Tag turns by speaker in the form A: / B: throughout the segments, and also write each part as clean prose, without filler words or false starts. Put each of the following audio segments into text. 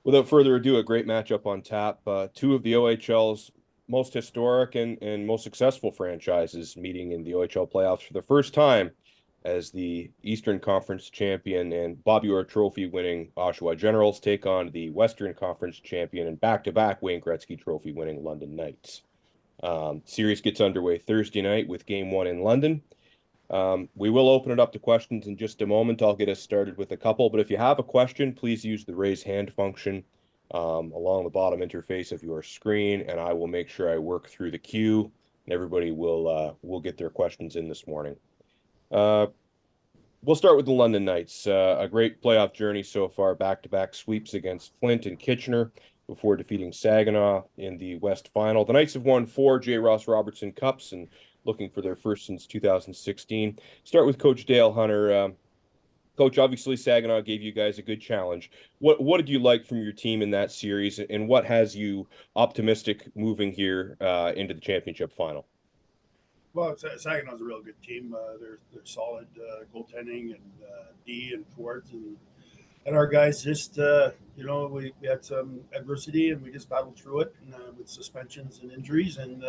A: Without further ado, a great matchup on tap. Two of the OHL's most historic and most successful franchises meeting in the OHL playoffs for the first time as the Eastern Conference champion and Bobby Orr Trophy winning Oshawa Generals take on the Western Conference champion and back-to-back Wayne Gretzky Trophy winning London Knights. Series gets underway Thursday night with Game 1 in London. We will open it up to questions in just a moment. I'll get us started with a couple, but if you have a question, please use the raise hand function along the bottom interface of your screen, and I will make sure I work through the queue, and everybody will get their questions in this morning. Uh, we'll start with the London Knights. A great playoff journey so far, back-to-back sweeps against Flint and Kitchener before defeating Saginaw in the West Final. The Knights have won 4 J. Ross Robertson Cups and looking for their first since 2016. Start with Coach Dale Hunter. Coach, obviously Saginaw gave you guys a good challenge. What did you like from your team in that series, and what has you optimistic moving here into the championship final?
B: Well, Saginaw's a real good team. They're solid goaltending and D and towards and our guys just we had some adversity and we just battled through it with suspensions and injuries and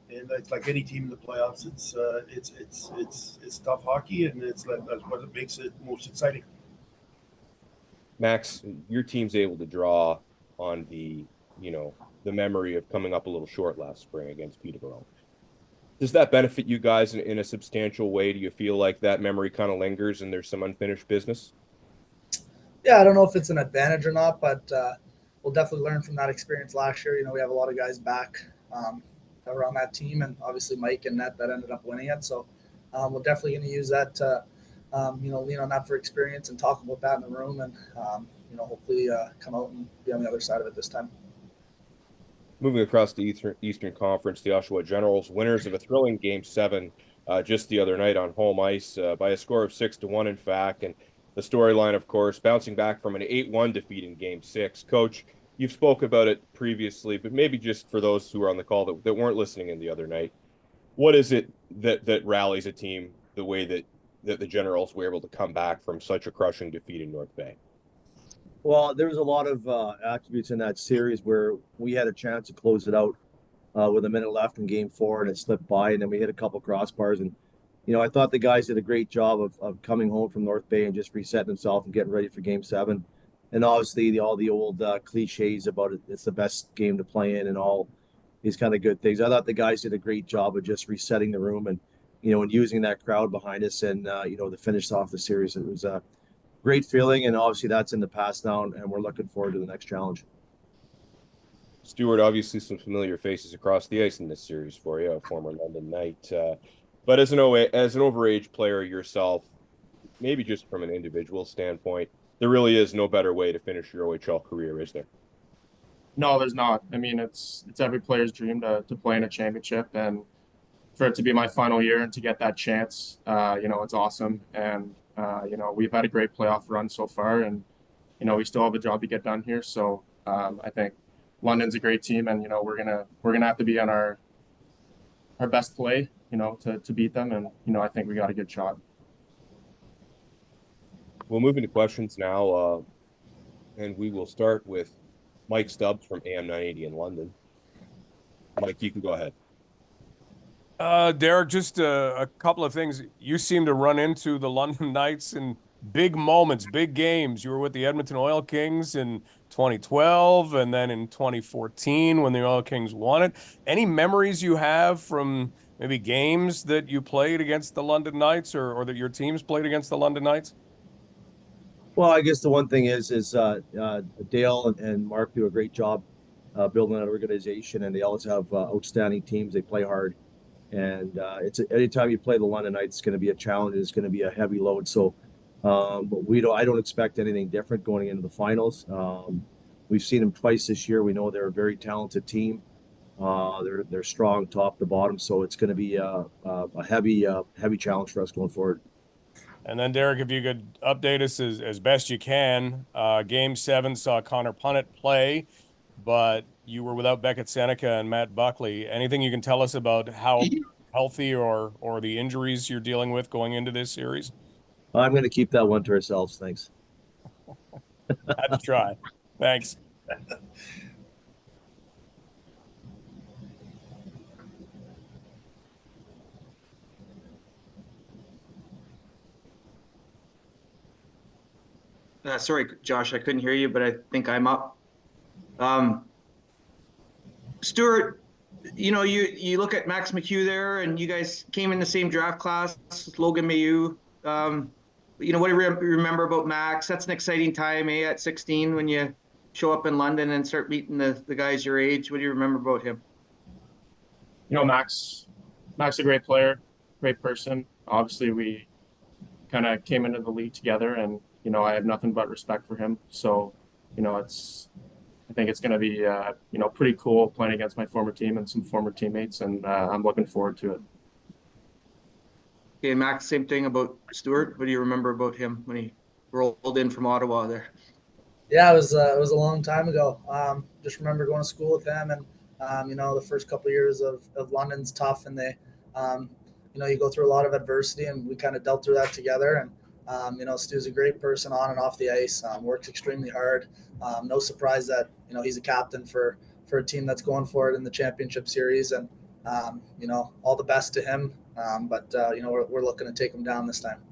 B: it's like any team in the playoffs. It's tough hockey and that's what makes it most exciting.
A: Max, your team's able to draw on the memory of coming up a little short last spring against Peterborough. Does that benefit you guys in a substantial way? Do you feel like that memory kind of lingers and there's some unfinished business?
C: Yeah, I don't know if it's an advantage or not, but we'll definitely learn from that experience last year. We have a lot of guys back that were on that team, and obviously Mike and Net that ended up winning it. So we're definitely going to use that to, lean on that for experience and talk about that in the room, and hopefully come out and be on the other side of it this time.
A: Moving across the Eastern Conference, the Oshawa Generals, winners of a thrilling Game 7 just the other night on home ice by a score of 6-1, in fact. And the storyline, of course, bouncing back from an 8-1 defeat in Game 6. Coach, you've spoke about it previously, but maybe just for those who are on the call that weren't listening in the other night, what is it that rallies a team the way that the Generals were able to come back from such a crushing defeat in North Bay?
D: Well, there was a lot of attributes in that series where we had a chance to close it out with a minute left in Game 4, and it slipped by, and then we hit a couple crossbars. And I thought the guys did a great job of coming home from North Bay and just resetting themselves and getting ready for Game 7. And obviously, all the old cliches about it's the best game to play in and all these kind of good things. I thought the guys did a great job of just resetting the room and using that crowd behind us and to finish off the series. It was a great feeling, and obviously that's in the past now, and we're looking forward to the next challenge.
A: Stuart, obviously some familiar faces across the ice in this series for you, a former London Knight. But as an overage player yourself, maybe just from an individual standpoint, there really is no better way to finish your OHL career, is there?
E: No, there's not. I mean, it's every player's dream to play in a championship, and for it to be my final year and to get that chance, it's awesome. And we've had a great playoff run so far, and we still have a job to get done here. So I think London's a great team, and we're gonna have to be on our best play, to beat them, and I think we got a good shot.
A: We'll move into questions now, and we will start with Mike Stubbs from AM 980 in London. Mike, you can go ahead.
F: Derek, just a couple of things. You seem to run into the London Knights in big moments, big games. You were with the Edmonton Oil Kings in 2012 and then in 2014 when the Oil Kings won it. Any memories you have from maybe games that you played against the London Knights or that your teams played against the London Knights?
D: Well, I guess the one thing is Dale and Mark do a great job building that organization, and they always have outstanding teams. They play hard. And anytime you play the London Knights, it's going to be a challenge. It's going to be a heavy load. So, but I don't expect anything different going into the finals. We've seen them twice this year. We know they're a very talented team. They're strong top to bottom. So it's going to be a heavy challenge for us going forward.
F: And then, Derek, if you could update us as best you can. Game 7 saw Connor Punnett play, but you were without Beckett Seneca and Matt Buckley. Anything you can tell us about how healthy or the injuries you're dealing with going into this series?
D: I'm going to keep that one to ourselves. Thanks.
F: Had to try. Thanks.
G: Sorry, Josh, I couldn't hear you, but I think I'm up. Um, Stuart, you look at Max McHugh there, and you guys came in the same draft class, Logan Mayu. What do you remember about Max? That's an exciting time, at 16 when you show up in London and start meeting the guys your age. What do you remember about him?
E: Max, a great player, great person. Obviously, we kind of came into the league together, and I have nothing but respect for him. So, I think it's going to be pretty cool playing against my former team and some former teammates, and I'm looking forward to it.
G: Okay, Max, same thing about Stuart. What do you remember about him when he rolled in from Ottawa there?
C: Yeah, it was a long time ago. Just remember going to school with them, and the first couple of years of London's tough, and they, you go through a lot of adversity, and we kind of dealt through that together. And Stu's a great person on and off the ice. Works extremely hard. No surprise that he's a captain for a team that's going for it in the championship series, and all the best to him. But we're looking to take him down this time.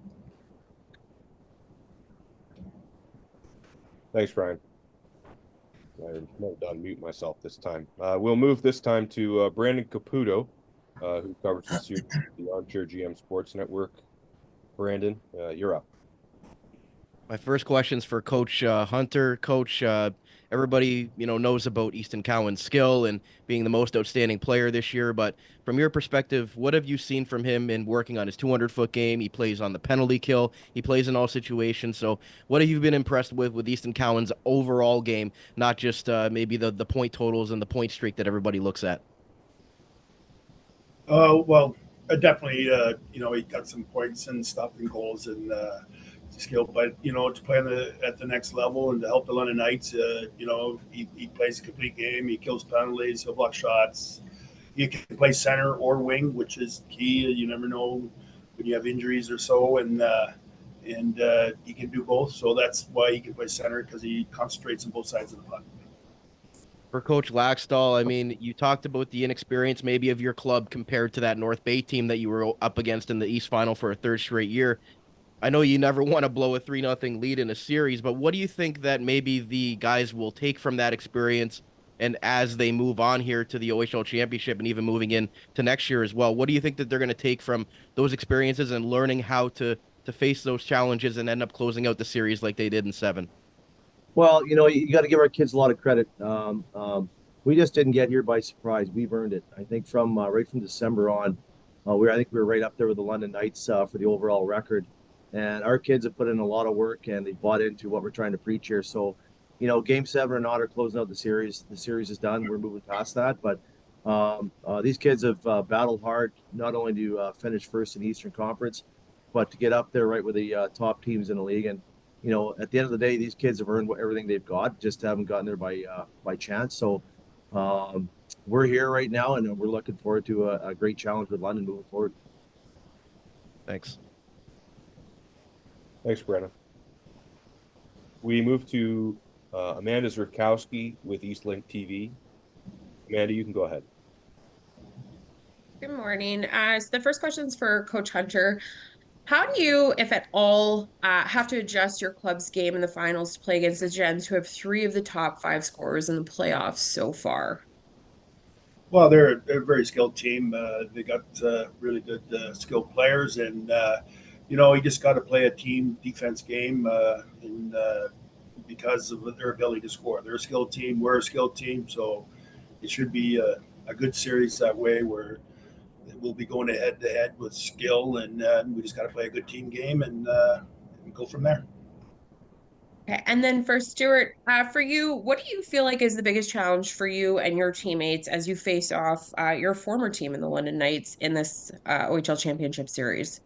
A: Thanks, Brian. I might unmute myself this time. We'll move this time to Brandon Caputo, who covers the series at the Armchair GM Sports Network. Brandon, you're up.
H: My first question's for Coach Hunter. Coach, everybody knows about Easton Cowan's skill and being the most outstanding player this year. But from your perspective, what have you seen from him in working on his 200-foot game? He plays on the penalty kill. He plays in all situations. So, what have you been impressed with Easton Cowan's overall game, not just maybe the point totals and the point streak that everybody looks at?
B: Well, definitely. He got some points and stuff and goals and skill, but to play at the next level and to help the London Knights, he plays a complete game. He kills penalties. He'll block shots. He can play center or wing, which is key. You never know when you have injuries or so, and he can do both. So that's why he can play center, because he concentrates on both sides of the puck.
H: For Coach Laxdal, I mean, you talked about the inexperience maybe of your club compared to that North Bay team that you were up against in the East Final for a third straight year. I know you never want to blow a 3-0 lead in a series, but what do you think that maybe the guys will take from that experience, and as they move on here to the OHL Championship and even moving in to next year as well? What do you think that they're going to take from those experiences and learning how to face those challenges and end up closing out the series like they did in 7?
D: Well, you got to give our kids a lot of credit. We just didn't get here by surprise. We've earned it. I think from right from December on, I think we were right up there with the London Knights for the overall record. And our kids have put in a lot of work, and they bought into what we're trying to preach here. So, Game 7 or not are closing out the series. The series is done. We're moving past that. But these kids have battled hard, not only to finish first in the Eastern Conference, but to get up there right with the top teams in the league. And at the end of the day, these kids have earned everything they've got, just haven't gotten there by chance. So we're here right now, and we're looking forward to a great challenge with London moving forward.
H: Thanks.
A: Thanks, Brenna. We move to Amanda Zurkowski with Eastlink TV. Amanda, you can go ahead.
I: Good morning. So the first question is for Coach Hunter. How do you, if at all, have to adjust your club's game in the finals to play against the Gens, who have 3 of the top 5 scorers in the playoffs so far?
B: Well, they're a very skilled team. They got really good skilled players, and you just got to play a team defense game, and because of their ability to score. They're a skilled team. We're a skilled team, so it should be a good series that way, where we'll be going head to head with skill, and we just got to play a good team game and go from there.
I: Okay. And then for Stuart, for you, what do you feel like is the biggest challenge for you and your teammates as you face off your former team in the London Knights in this OHL Championship Series?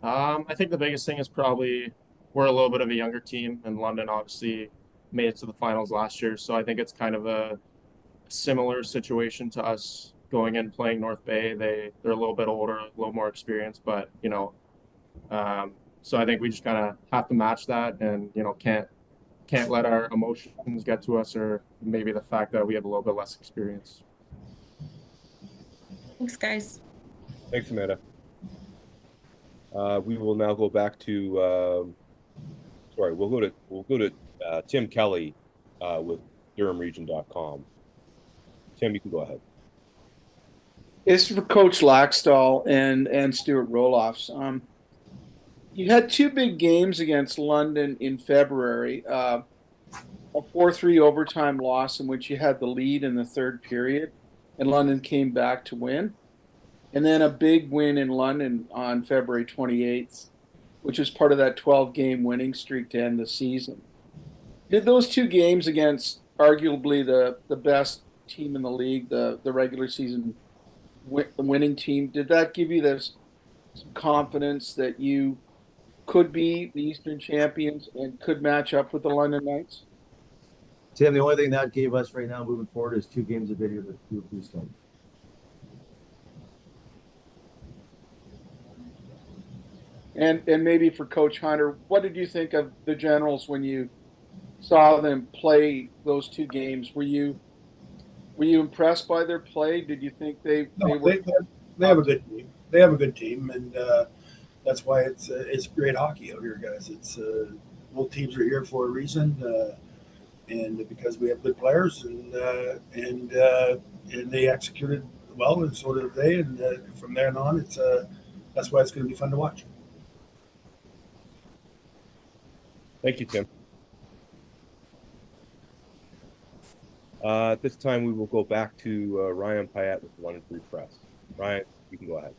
E: I think the biggest thing is probably we're a little bit of a younger team, and London obviously made it to the finals last year. So I think it's kind of a similar situation to us going in playing North Bay. They're a little bit older, a little more experienced, but so I think we just kind of have to match that, and can't let our emotions get to us, or maybe the fact that we have a little bit less experience.
I: Thanks, guys.
A: Thanks, Amanda. We will now go back to we'll go to Tim Kelly with DurhamRegion.com. Tim, you can go ahead.
J: It's for Coach Laxdal and Stuart Roloffs. You had two big games against London in February. A 4-3 overtime loss in which you had the lead in the third period, and London came back to win. And then a big win in London on February 28th, which was part of that 12-game winning streak to end the season. Did those two games against arguably the best team in the league, the regular season the winning team, did that give you this confidence that you could be the Eastern champions and could match up with the London Knights?
D: Tim, the only thing that gave us right now moving forward is 2 games of video to do a boost on.
J: And maybe for Coach Hunter, what did you think of the Generals when you saw them play those 2 games? Were you impressed by their play? Did you think they
B: have a good team? They have a good team, and that's why it's great hockey out here, guys. It's both teams are here for a reason, and because we have good players, and they executed well, and so did they. And from there on, that's why it's going to be fun to watch.
A: Thank you, Tim. At this time, we will go back to Ryan Pyatt with the London Free Press. Ryan, you can go ahead.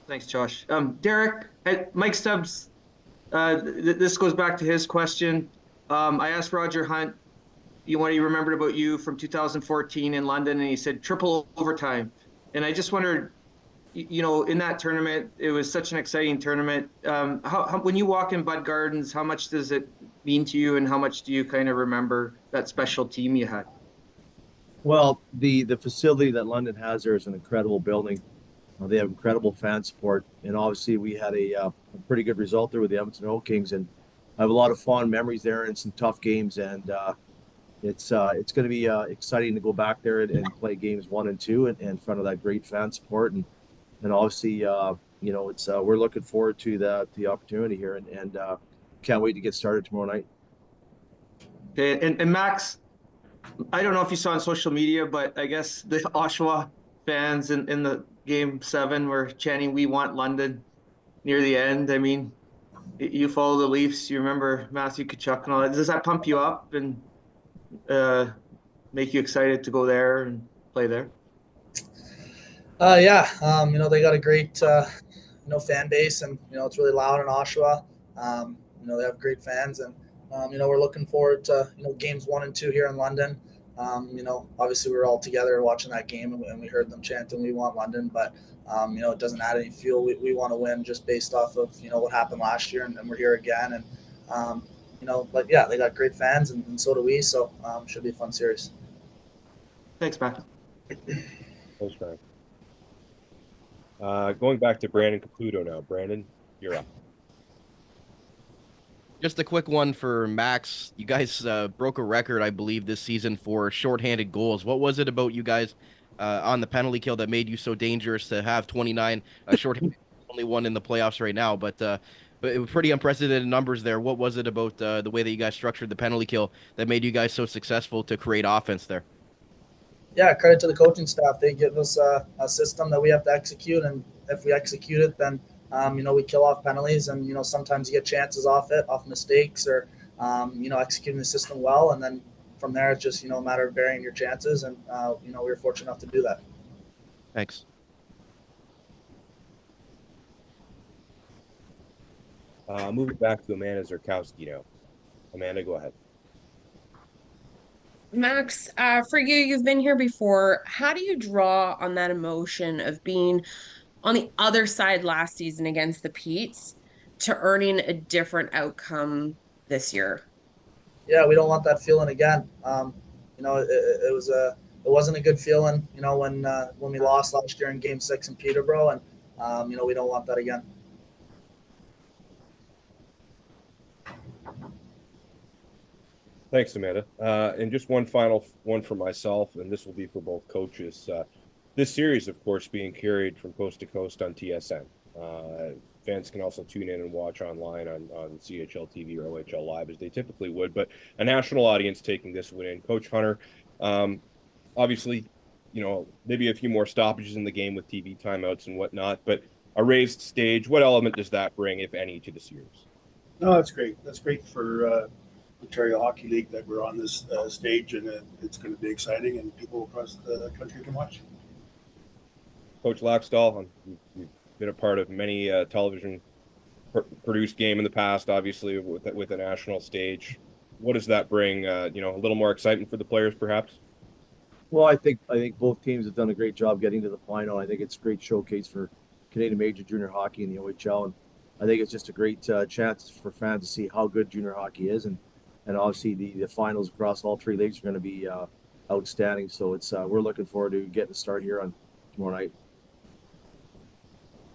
G: Thanks, Josh. Derek, Mike Stubbs, this goes back to his question. I asked Roger Hunt, what he remembered about you from 2014 in London, and he said triple overtime. And I just wondered, in that tournament, it was such an exciting tournament. When you walk in Bud Gardens, how much does it mean to you, and how much do you kind of remember that special team you had?
D: Well, the facility that London has there is an incredible building. They have incredible fan support, and obviously we had a pretty good result there with the Edmonton Oil Kings, and I have a lot of fond memories there and some tough games, and it's going to be exciting to go back there and play games 1 and 2 in front of that great fan support, and obviously it's we're looking forward to the opportunity here, and can't wait to get started tomorrow night.
G: Okay, and Max, I don't know if you saw on social media, but I guess the Oshawa fans in the Game 7 were chanting, "We want London," near the end. I mean, you follow the Leafs. You remember Matthew Tkachuk and all that. Does that pump you up and make you excited to go there and play there?
C: Yeah. They got a great, fan base, and it's really loud in Oshawa. They have great fans, and we're looking forward to games 1 and 2 here in London. Obviously we were all together watching that game, and we heard them chanting, "We want London," but it doesn't add any fuel. We want to win just based off of what happened last year, and we're here again, and but yeah, they got great fans, and so do we. So should be a fun series.
G: Thanks, Matt.
A: Thanks, Ryan. Going back to Brandon Caputo now. Brandon, you're up.
H: Just a quick one for Max. You guys broke a record, I believe, this season for shorthanded goals. What was it about you guys on the penalty kill that made you so dangerous to have 29 shorthanded? Only one in the playoffs right now, but it was pretty unprecedented numbers there. What was it about the way that you guys structured the penalty kill that made you guys so successful to create offense there?
C: Yeah, credit to the coaching staff. They give us a system that we have to execute, and if we execute it, then we kill off penalties, and sometimes you get chances off mistakes, or executing the system well, and then from there it's just a matter of varying your chances, and we were fortunate enough to do that.
H: Thanks.
A: Moving back to Amanda Zurkowski now. Amanda, go ahead.
I: Max, for you, you've been here before. How do you draw on that emotion of being on the other side last season against the Petes to earning a different outcome this year?
C: Yeah, we don't want that feeling again. It wasn't a good feeling, when we lost last year in Game 6 in Peterborough, and we don't want that again.
A: Thanks, Amanda. And just one final one for myself, and this will be for both coaches. This series, of course, being carried from coast to coast on TSN. Fans can also tune in and watch online on CHL TV or OHL Live as they typically would, but a national audience taking this one in. Coach Hunter, obviously, maybe a few more stoppages in the game with TV timeouts and whatnot, but a raised stage, what element does that bring, if any, to the series?
B: No, that's great. That's great for Ontario Hockey League that we're on this stage, and it's going to be exciting, and people across the country can watch.
A: Coach Laxdal, you've been a part of many television produced game in the past, obviously with a national stage. What does that bring? A little more excitement for the players, perhaps.
D: Well, I think both teams have done a great job getting to the final. I think it's a great showcase for Canadian Major Junior Hockey in the OHL, and I think it's just a great chance for fans to see how good junior hockey is, and obviously the finals across all three leagues are going to be outstanding. So it's we're looking forward to getting a start here on tomorrow night.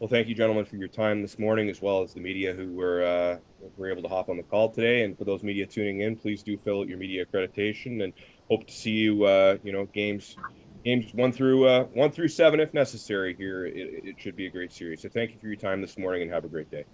A: Well, thank you, gentlemen, for your time this morning, as well as the media who were able to hop on the call today. And for those media tuning in, please do fill out your media accreditation, and hope to see you. Games 1 through 7 if necessary. Here, it should be a great series. So, thank you for your time this morning, and have a great day.